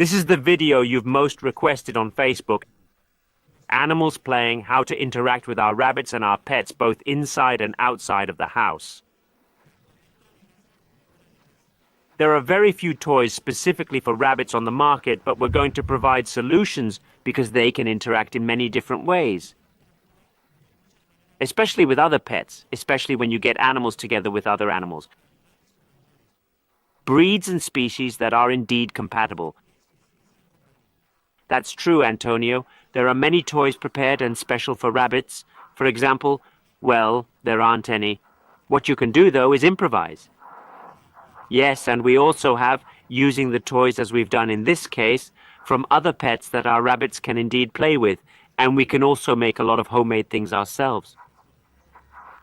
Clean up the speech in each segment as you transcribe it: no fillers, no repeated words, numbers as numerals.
This is the video you've most requested on Facebook. Animals playing how to interact with our rabbits and our pets both inside and outside of the house. There are very few toys specifically for rabbits on the market, but we're going to provide solutions because they can interact in many different ways. Especially with other pets, especially when you get animals together with other animals. Breeds and species that are indeed compatible. That's true, Antonio. There are many toys prepared and special for rabbits. For example, well, there aren't any. What you can do, though, is improvise. Yes, and we also have, using the toys as we've done in this case, from other pets that our rabbits can indeed play with, and we can also make a lot of homemade things ourselves.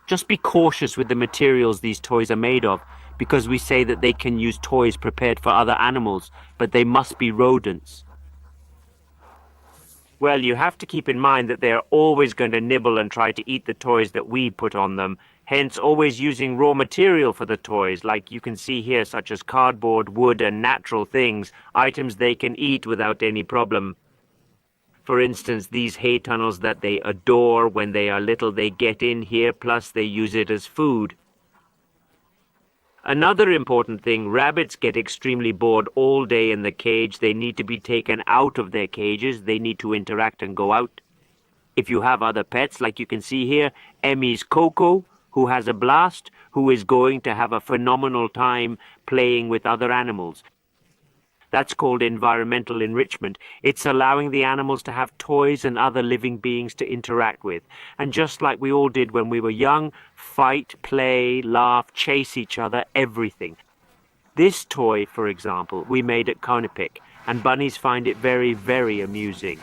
Just be cautious with the materials these toys are made of, because we say that they can use toys prepared for other animals, but they must be rodents. Well, you have to keep in mind that they are always going to nibble and try to eat the toys that we put on them, hence always using raw material for the toys, like you can see here, such as cardboard, wood, and natural things, items they can eat without any problem. For instance, these hay tunnels that they adore when they are little, they get in here, plus they use it as food. Another important thing, rabbits get extremely bored all day in the cage. They need to be taken out of their cages. They need to interact and go out. If you have other pets, like you can see here, Emmy's Coco, who has a blast, who is going to have a phenomenal time playing with other animals. That's called environmental enrichment. It's allowing the animals to have toys and other living beings to interact with. And just like we all did when we were young, fight, play, laugh, chase each other, everything. This toy, for example, we made at Cunipic, and bunnies find it very, very amusing.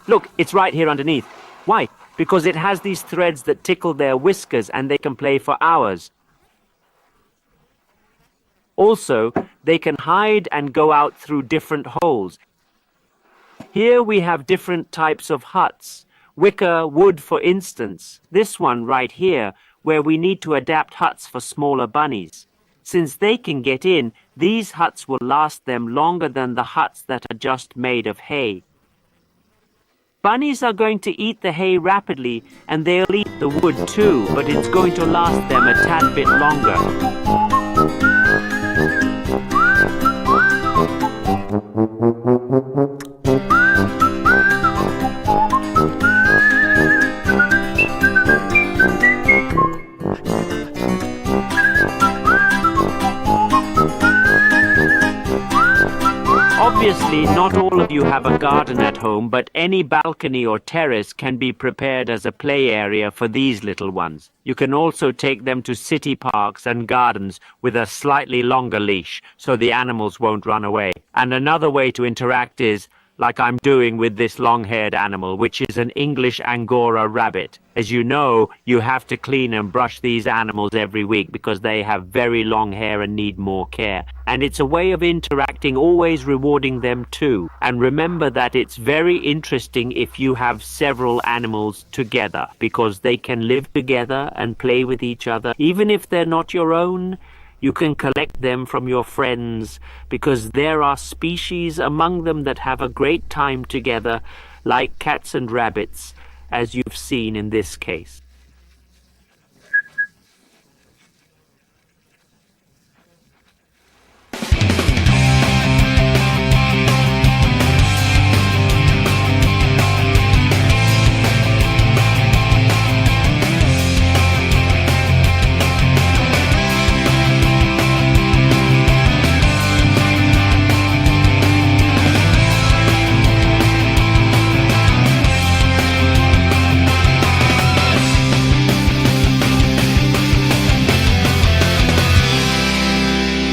Look, it's right here underneath. Why? Because it has these threads that tickle their whiskers and they can play for hours. Also, they can hide and go out through different holes. Here we have different types of huts. Wicker, wood, for instance. This one right here, where we need to adapt huts for smaller bunnies. Since they can get in, these huts will last them longer than the huts that are just made of hay. Bunnies are going to eat the hay rapidly, and they'll eat the wood too, but it's going to last them a tad bit longer. Obviously, not all of you have a garden at home, but any balcony or terrace can be prepared as a play area for these little ones. You can also take them to city parks and gardens with a slightly longer leash, so the animals won't run away. And another way to interact is, like I'm doing with this long-haired animal, which is an English Angora rabbit. As you know, you have to clean and brush these animals every week because they have very long hair and need more care. And it's a way of interacting, always rewarding them too. And remember that it's very interesting if you have several animals together, because they can live together and play with each other. Even if they're not your own, you can collect them from your friends, because there are species among them that have a great time together, like cats and rabbits, as you've seen in this case.